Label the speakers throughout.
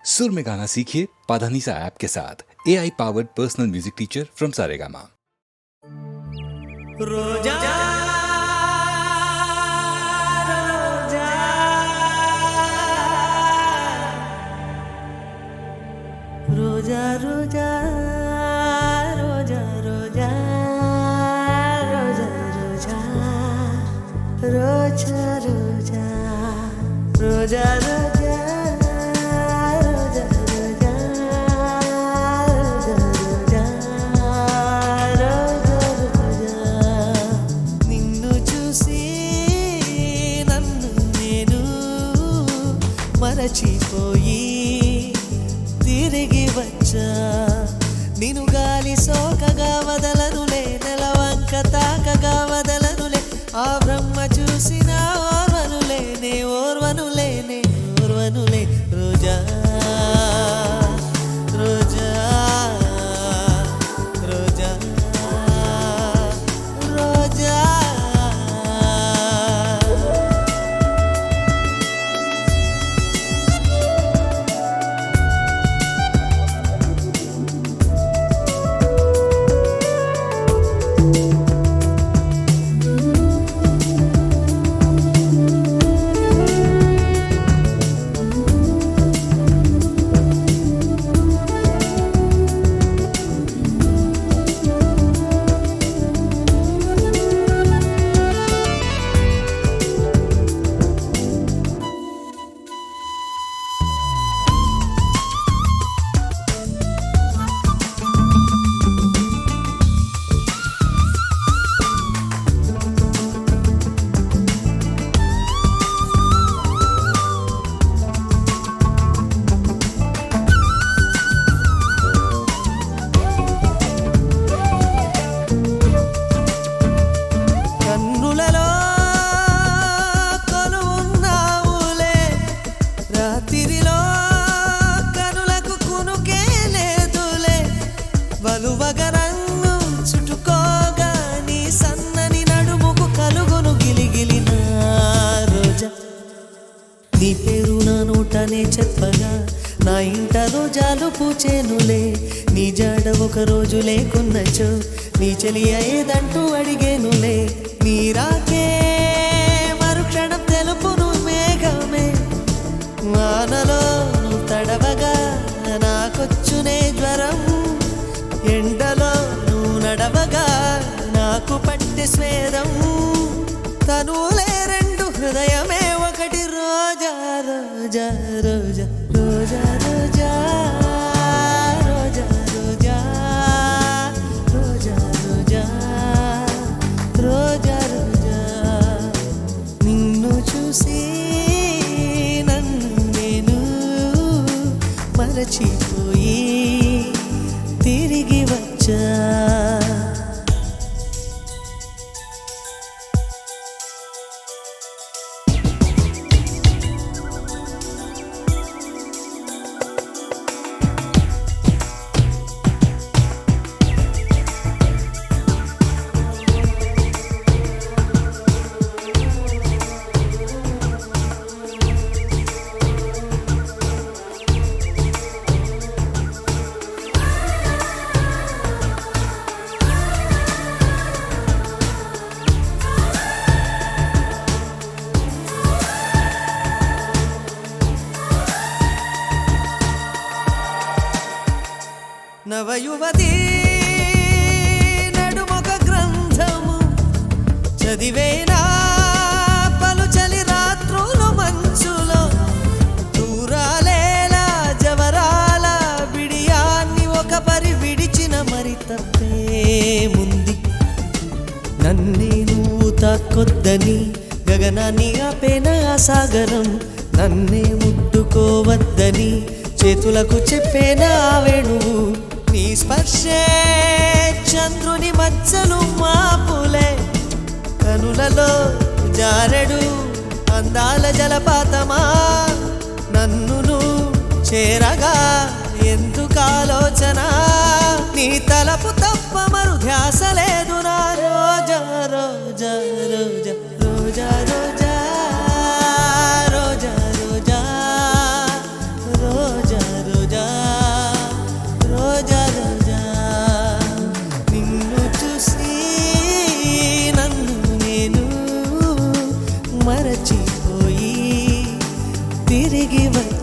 Speaker 1: सुर में गाना सीखिए पाधानीसा ऐप के साथ AI powered personal music teacher from Saregama.
Speaker 2: रोजा रोजा रोजा रोजा रोजा रोजा रोजा रोजा रोजा रोजा रोजा మరచిపోయి తిరిగి వచ్చా నిన్ను గాలి సోకగా వదలనులే నెలవంక తాకగా వదలనులే ఆ బ్రహ్మ చూసిన ఓర్వనులేనే ఓర్వనులేనే ఓర్వనులే రోజా రోజా రోజా రోజా వలువగరన్ను చుట్టుకోగా నీ సన్నని నడుముకు కలుగును గిలిగిలిన రోజా నీ పేరు నా నోటనే చెప్పగా నా ఇంట రోజాలు పూచేనులే నీ జాడ ఒక రోజు లేకున్నచో నీ చెలియ ఏదంటూ అడిగేనులే నీ రాకే మరుక్షణం తెలుపును మేఘమే వానలో నువ్వు తడవగా నాకొచ్చునే జ్వరం ఎండలో నువ్వు నడవగా నాకు పట్టి స్వేదం తనులే రెండు హృదయమే ఒకటి రోజా రోజా రోజా రోజా రోజా రోజా రోజా రోజా రోజా రోజా రోజా నిన్ను చూసి నన్ను నేను మరచిపోయి తిరిగి వచ్చా నవయువతి నడుమొక గ్రంథము చదివేనా పలుచలి రాత్రులు మంచులో దూరాలేలా జవరాల బిడియాన్ని ఒక పరి విడిచిన మరి తప్పేముంది నన్నే నువ్వు తాకొద్దని గగనాన్ని ఆపేన ఆ సాగరం నన్నే ముట్టుకోవద్దని చేతులకు చెప్పేనా ఆ వేణువు నీ స్పర్శే చంద్రుని మచ్చలు మాపులే కనులలో జారెడు అందాల జలపాతమా నన్ను చేరగా ఎందుకు ఆలోచన నీ తలపు తప్ప మరు ధ్యాస లేదు నా రోజా రోజా రోజా రోజా రోజా రోజా రోజా రోజా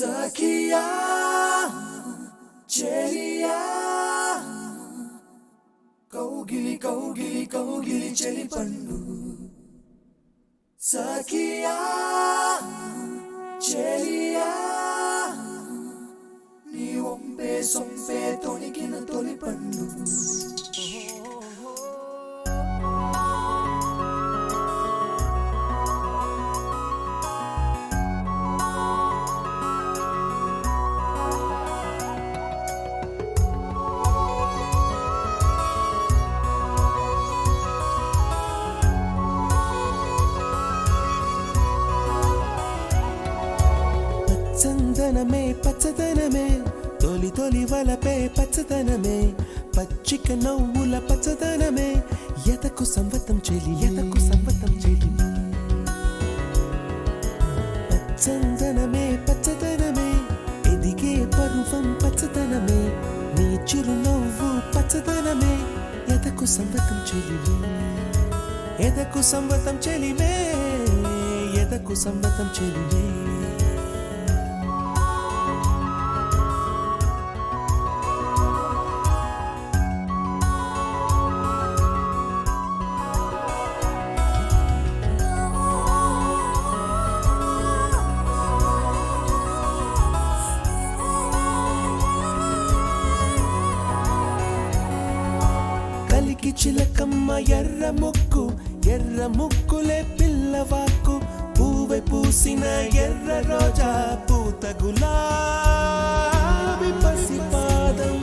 Speaker 3: సఖియా చెలియా కౌగిలి కౌగిలి కౌగిలి చెలి పండు సఖియా చెలియా నీ ఒంపే సొంపే తొణికిన తొలి పండు
Speaker 4: చందనమే పచ్చదనమే తొలి తొలి వలపే పచ్చదనమే పచ్చిక నవ్వుల పచ్చదనమే ఎదకు సంవతం చెలి చందనమే పచ్చదనమే ఎదిగే పరువం పచ్చదనమే నీ చిరునవ్వు పచ్చదనమే ఎదకు సంవతం చెలివే ఎదకు సంవతం చెలివే ఎదకు సంవతం చెలివే కలికి చిలకమ్మ ఎర్ర ముక్కులే పిల్లవాకు పూవై పూసిన ఎర్ర రోజా పూత గులాబీ పసిపాదం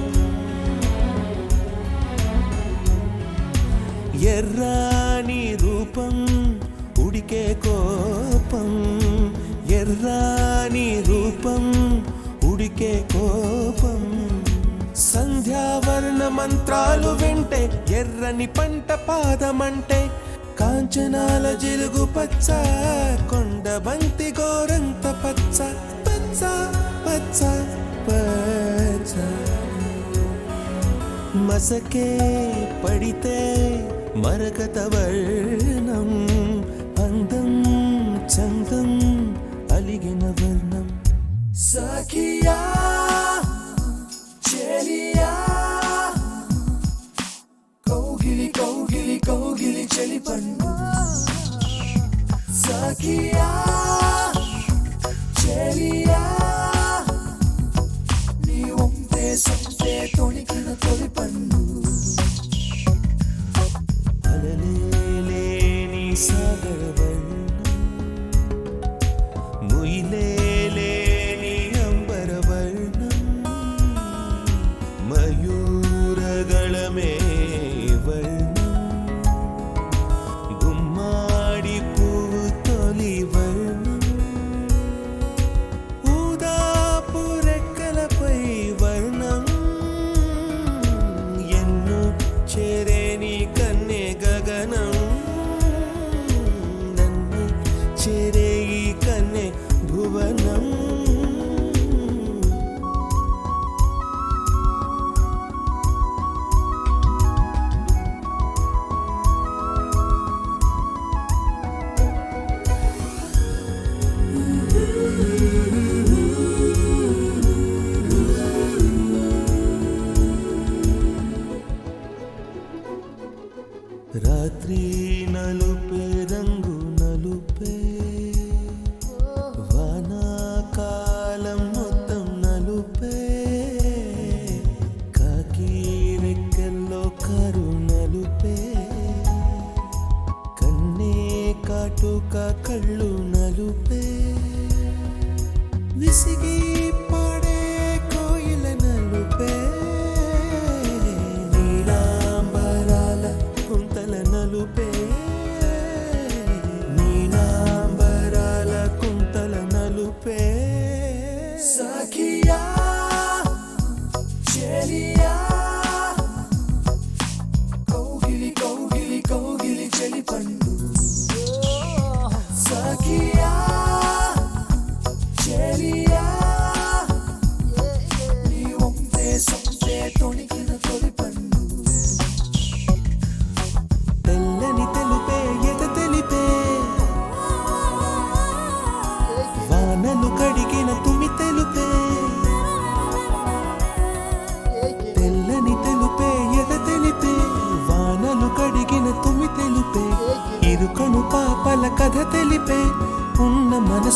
Speaker 4: ఎర్రాని రూపం ఉడికే కోపం ఎర్రాని రూపం ఉడికే కోపం సంధ్యావర్ణ మంత్రాలు వింటే ఎర్రని పంట పాదమంటే కాంచనాల జిలుగు పచ్చ కొండ బంతి గోరంత పచ్చ పచ్చ పచ్చ పచ్చ మసకే పడితే మరకత వర్ణం అందం చందం అలిగిన వర్ణం
Speaker 3: సఖియా చెలియా కౌగిలి కౌగిలి కౌగిలి చెలి పండు సఖియా చెలియా నీ ఒంపే సొంపే తొణికిన తొలి పండు
Speaker 4: అలలేని సాగర వర్ణం ముయిలేని అంబర వర్ణం మయూరగళమే వర్ణం గుమ్మాడి పువ్వు తొలి వర్ణం ఊదాపు రెక్కలపై వర్ణం ఎన్ను చేరేని కన్నే గగనం నన్ను చేరే ఈ కన్నే భువనం రాత్రి నలుపే రంగు నలుపే వానాకాలం మొత్తం నలుపే కాకి రెక్కల్లో కారు నలుపే కన్నే కాటుక కళ్ళు నలుపే విసిగి పాడే కోయిల నలుపే నీలాంబరాల కుంతల నలుపే నీలాంబరాల కుంతల నలుపే
Speaker 3: సఖియా చెలియా కౌగిలి కౌగిలి కౌగిలి చెలి పండు సఖియా చెలియా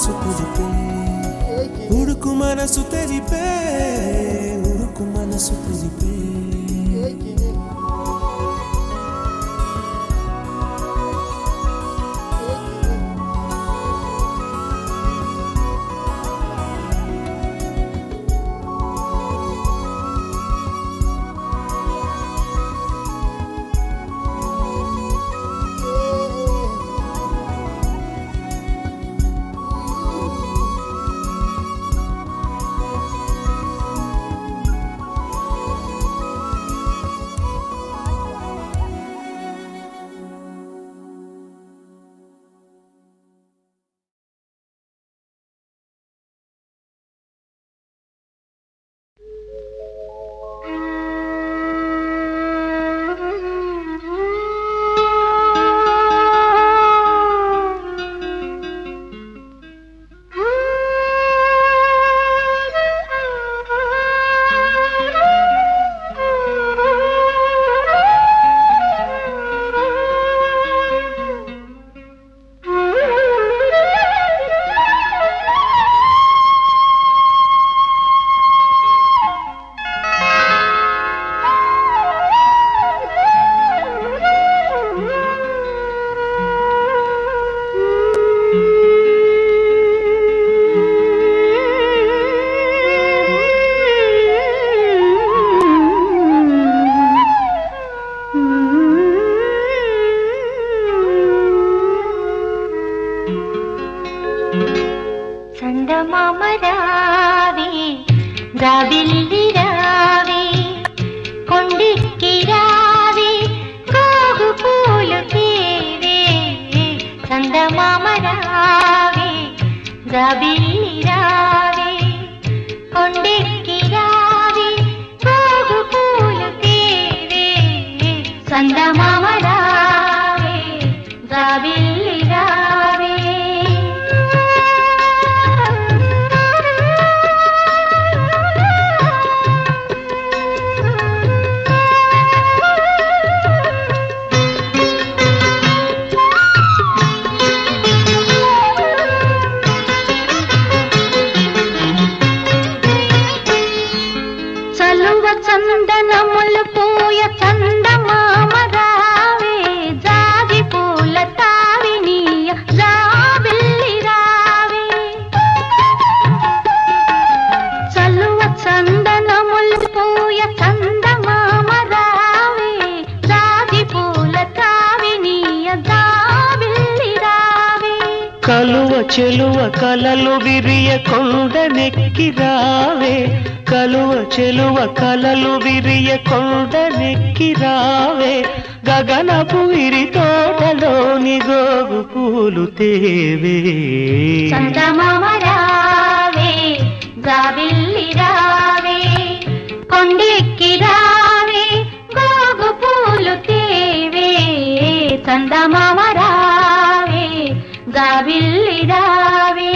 Speaker 4: మనసు తెలిపే ఉడుకు మనసు తెలిపే ఉడుకు మనసు తెలిపే
Speaker 5: జాబిల్లి రావే కొండిక్కి రావే గోగు పూలు తేవే చందమామ రావే జాబిల్లి రావే కొండిక్కి రావే గోగు పూలు తేవే చందమామ రావే జాబిల్లి రావే చందనములు పూయ చందమామ రావే జాజి పూల తావినీయ జాబిల్లి రావే చలువ చందనములు పూయ చందమామ రావే జాజి పూల తావినీయ జాబిల్లి రావే
Speaker 4: కలువ చెలువ కలలు విరియ కొండనెక్కి రావే కలువ చెలువ కలలు విరియ కొండనెక్కి రావే గగనపు విరి తోటలోని గోగు పూలు తేవే
Speaker 5: చందమామ రావే జాబిల్లి రావే కొండెక్కి రావే గోగు పూలు తేవే చందమామ రావే జాబిల్లి రావే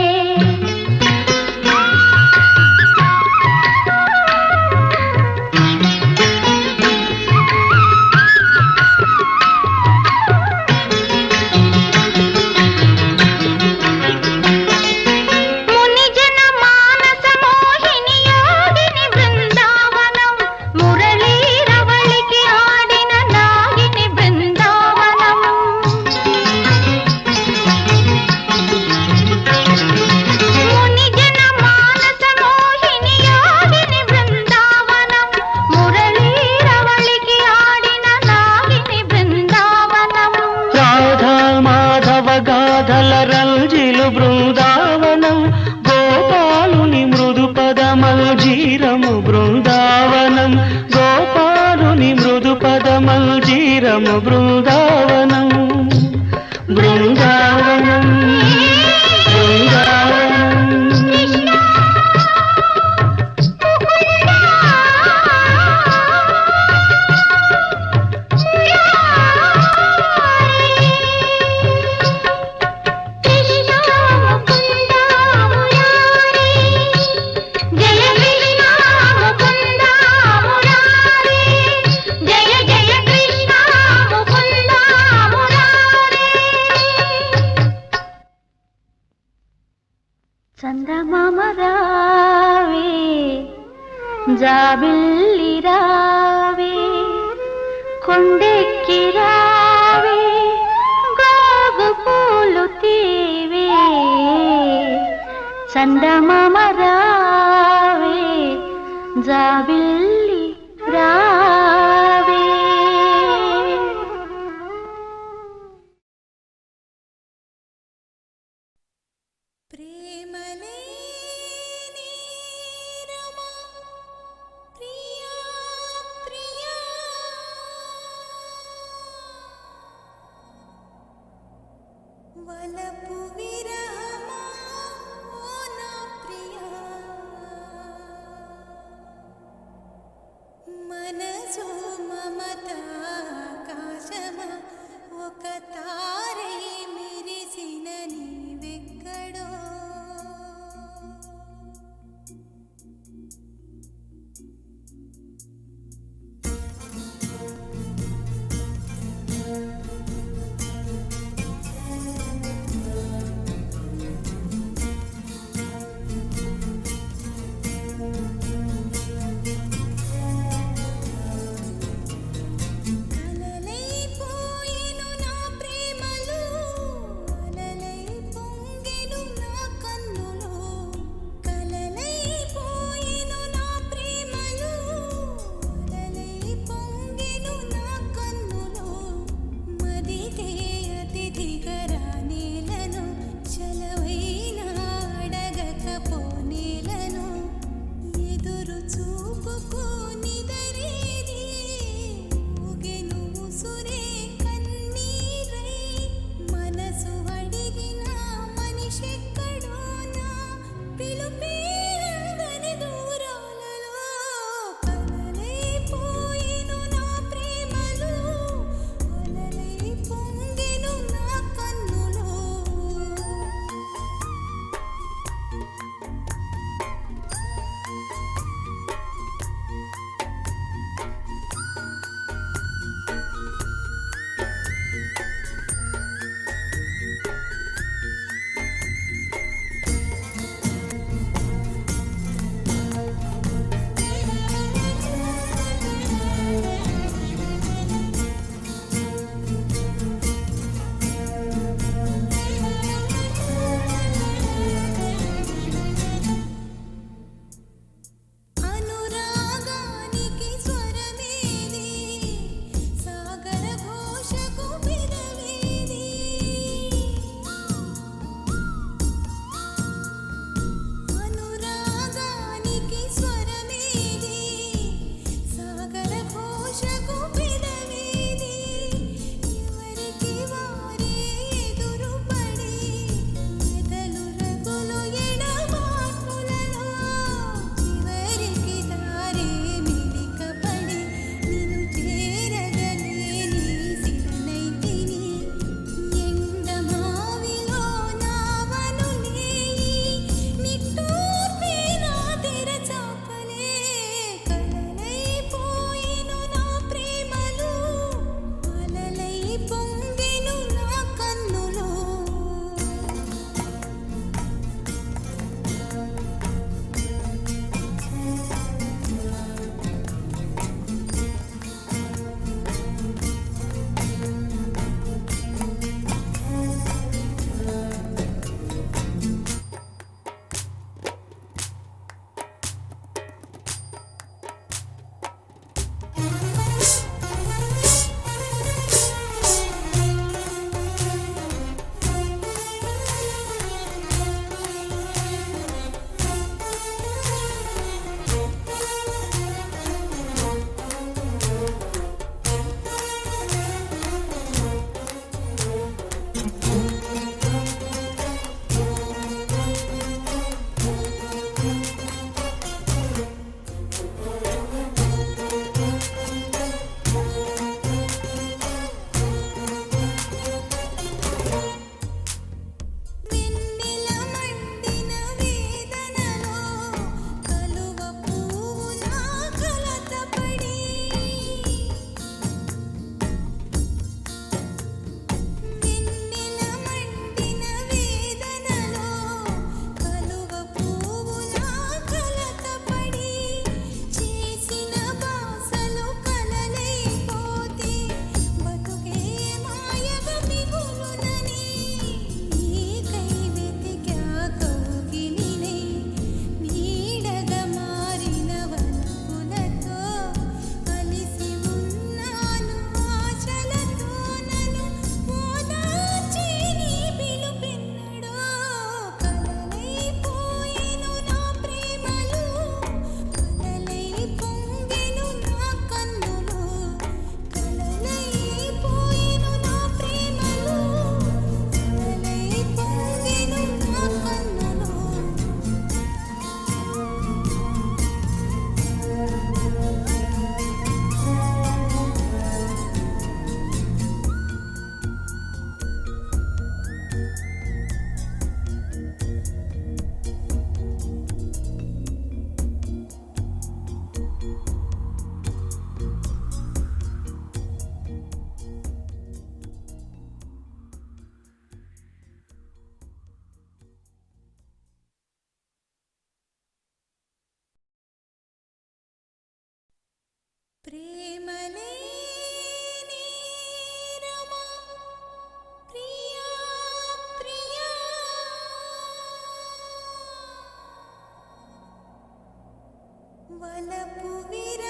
Speaker 5: మునిజన మానస మోహిని చందమామ రావే జాబిల్లి రావే కొండెక్కి రావే గోగు పూలు తీవే చందమామ రావే జాబిల్లి రావే.
Speaker 6: ప్రేమలేని రమా ప్రియా ప్రియా వలపు విరహమా ఓ నా ప్రియా మనసు మమత ఆకాశమా ఒక తారై మెరిసిన నీవెక్కడో ప్రేమలేని రమా ప్రియా ప్రియా వలపు విర